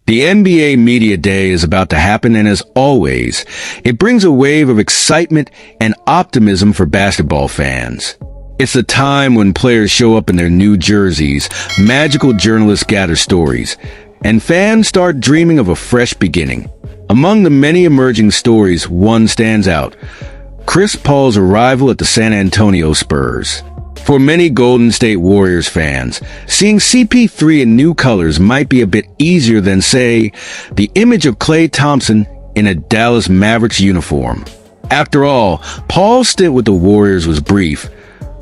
The NBA Media Day is about to happen, and as always, it brings a wave of excitement and optimism for basketball fans. It's the time when players show up in their new jerseys, magical journalists gather stories, and fans start dreaming of a fresh beginning. Among the many emerging stories, one stands out: Chris Paul's arrival at the San Antonio Spurs. For many Golden State Warriors fans, seeing CP3 in new colors might be a bit easier than, say, the image of Klay Thompson in a Dallas Mavericks uniform. After all, Paul's stint with the Warriors was brief,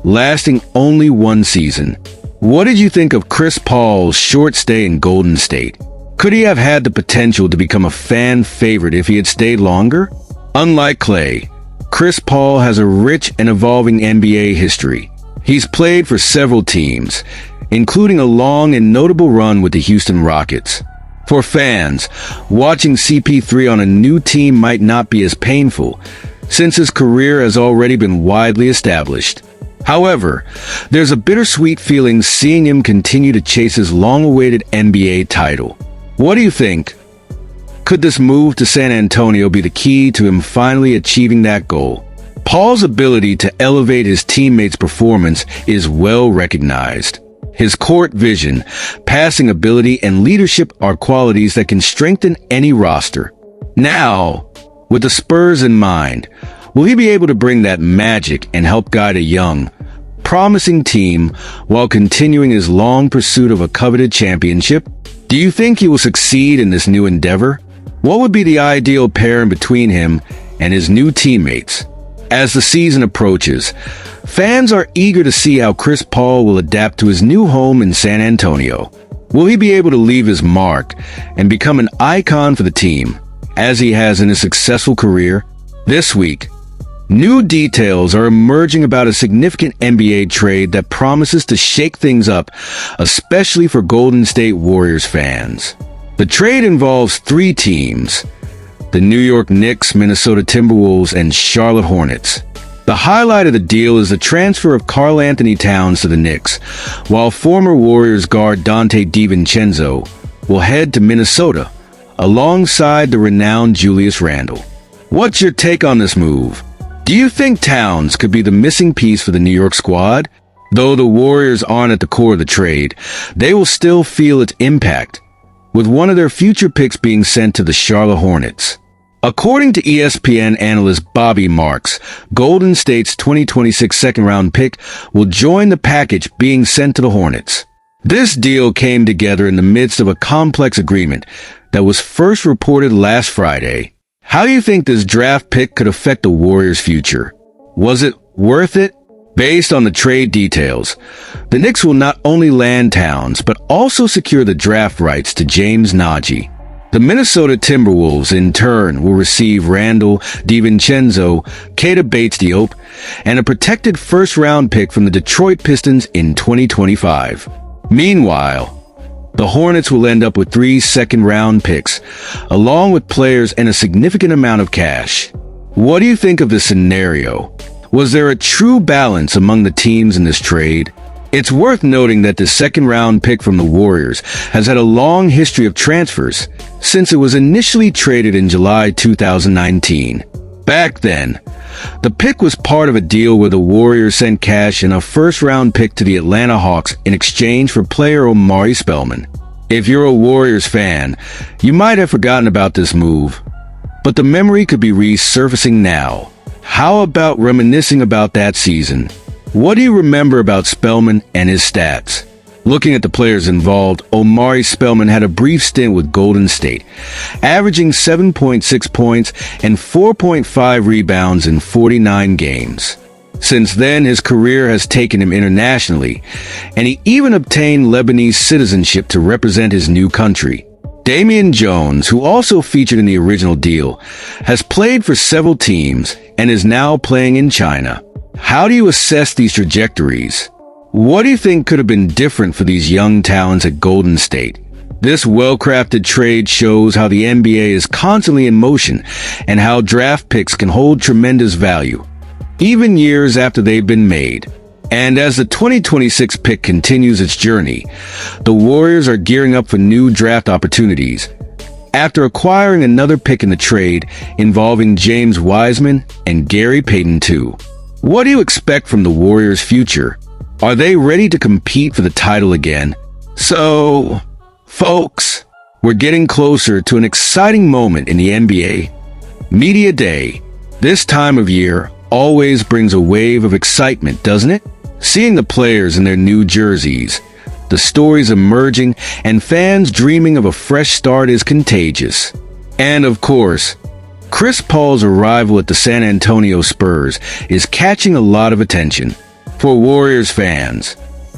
lasting only one season. What did you think of Chris Paul's short stay in Golden State? Could he have had the potential to become a fan favorite if he had stayed longer? Unlike Klay, Chris Paul has a rich and evolving NBA history. He's played for several teams, including a long and notable run with the Houston Rockets. For fans, watching CP3 on a new team might not be as painful, since his career has already been widely established. However, there's a bittersweet feeling seeing him continue to chase his long-awaited NBA title. What do you think? Could this move to San Antonio be the key to him finally achieving that goal? Paul's ability to elevate his teammates' performance is well recognized. His court vision, passing ability, and leadership are qualities that can strengthen any roster. Now, with the Spurs in mind, will he be able to bring that magic and help guide a young, promising team while continuing his long pursuit of a coveted championship? Do you think he will succeed in this new endeavor? What would be the ideal pairing between him and his new teammates? As the season approaches, fans are eager to see how Chris Paul will adapt to his new home in San Antonio. Will he be able to leave his mark and become an icon for the team, as he has in his successful career? This week, new details are emerging about a significant NBA trade that promises to shake things up, especially for Golden State Warriors fans. The trade involves three teams: the New York Knicks, Minnesota Timberwolves, and Charlotte Hornets. The highlight of the deal is the transfer of Karl-Anthony Towns to the Knicks, while former Warriors guard Donte DiVincenzo will head to Minnesota, alongside the renowned Julius Randle. What's your take on this move? Do you think Towns could be the missing piece for the New York squad? Though the Warriors aren't at the core of the trade, they will still feel its impact, with one of their future picks being sent to the Charlotte Hornets. According to ESPN analyst Bobby Marks, Golden State's 2026 second-round pick will join the package being sent to the Hornets. This deal came together in the midst of a complex agreement that was first reported last Friday. How do you think this draft pick could affect the Warriors' future? Was it worth it? Based on the trade details, the Knicks will not only land Towns, but also secure the draft rights to James Nagy. The Minnesota Timberwolves, in turn, will receive Randle, DiVincenzo, Keita Bates-Diop, and a protected first-round pick from the Detroit Pistons in 2025. Meanwhile, the Hornets will end up with 3 second-round picks, along with players and a significant amount of cash. What do you think of this scenario? Was there a true balance among the teams in this trade? It's worth noting that the second-round pick from the Warriors has had a long history of transfers since it was initially traded in July 2019. Back then, the pick was part of a deal where the Warriors sent cash and a first-round pick to the Atlanta Hawks in exchange for player Omari Spellman. If you're a Warriors fan, you might have forgotten about this move, but the memory could be resurfacing now. How about reminiscing about that season? What do you remember about Spellman and his stats? Looking at the players involved, Omari Spellman had a brief stint with Golden State, averaging 7.6 points and 4.5 rebounds in 49 games. Since then, his career has taken him internationally, and he even obtained Lebanese citizenship to represent his new country. Damian Jones, who also featured in the original deal, has played for several teams and is now playing in China. How do you assess these trajectories? What do you think could have been different for these young talents at Golden State? This well-crafted trade shows how the NBA is constantly in motion and how draft picks can hold tremendous value, even years after they've been made. And as the 2026 pick continues its journey, the Warriors are gearing up for new draft opportunities, after acquiring another pick in the trade involving James Wiseman and Gary Payton too. What do you expect from the Warriors' future? Are they ready to compete for the title again? So, folks, we're getting closer to an exciting moment in the NBA. Media Day. This time of year always brings a wave of excitement, doesn't it? Seeing the players in their new jerseys, the stories emerging, and fans dreaming of a fresh start is contagious. And of course, Chris Paul's arrival at the San Antonio Spurs is catching a lot of attention. For Warriors fans,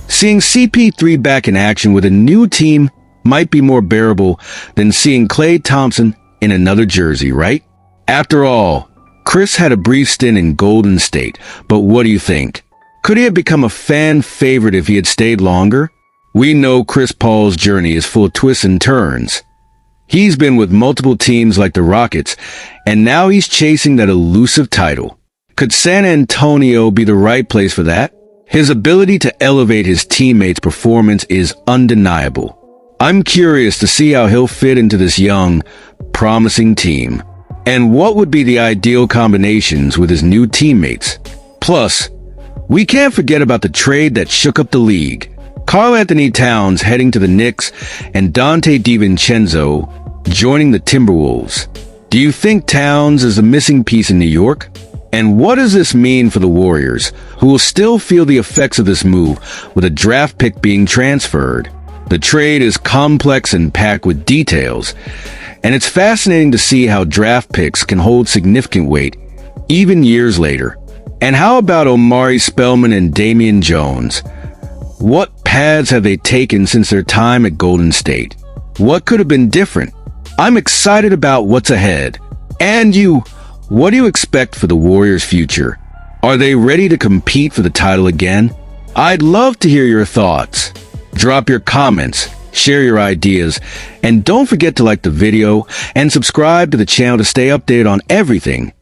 seeing CP3 back in action with a new team might be more bearable than seeing Klay Thompson in another jersey, right? After all, Chris had a brief stint in Golden State, but what do you think? Could he have become a fan favorite if he had stayed longer? We know Chris Paul's journey is full of twists and turns. He's been with multiple teams like the Rockets, and now he's chasing that elusive title. Could San Antonio be the right place for that? His ability to elevate his teammates' performance is undeniable. I'm curious to see how he'll fit into this young, promising team. And what would be the ideal combinations with his new teammates? Plus, we can't forget about the trade that shook up the league. Karl-Anthony Towns heading to the Knicks and Donte DiVincenzo joining the Timberwolves. Do you think Towns is the missing piece in New York? And what does this mean for the Warriors, who will still feel the effects of this move with a draft pick being transferred? The trade is complex and packed with details, and it's fascinating to see how draft picks can hold significant weight, even years later. And how about Omari Spellman and Damian Jones? What paths have they taken since their time at Golden State? What could have been different? I'm excited about what's ahead. And you, what do you expect for the Warriors' future? Are they ready to compete for the title again? I'd love to hear your thoughts. Drop your comments, share your ideas, and don't forget to like the video and subscribe to the channel to stay updated on everything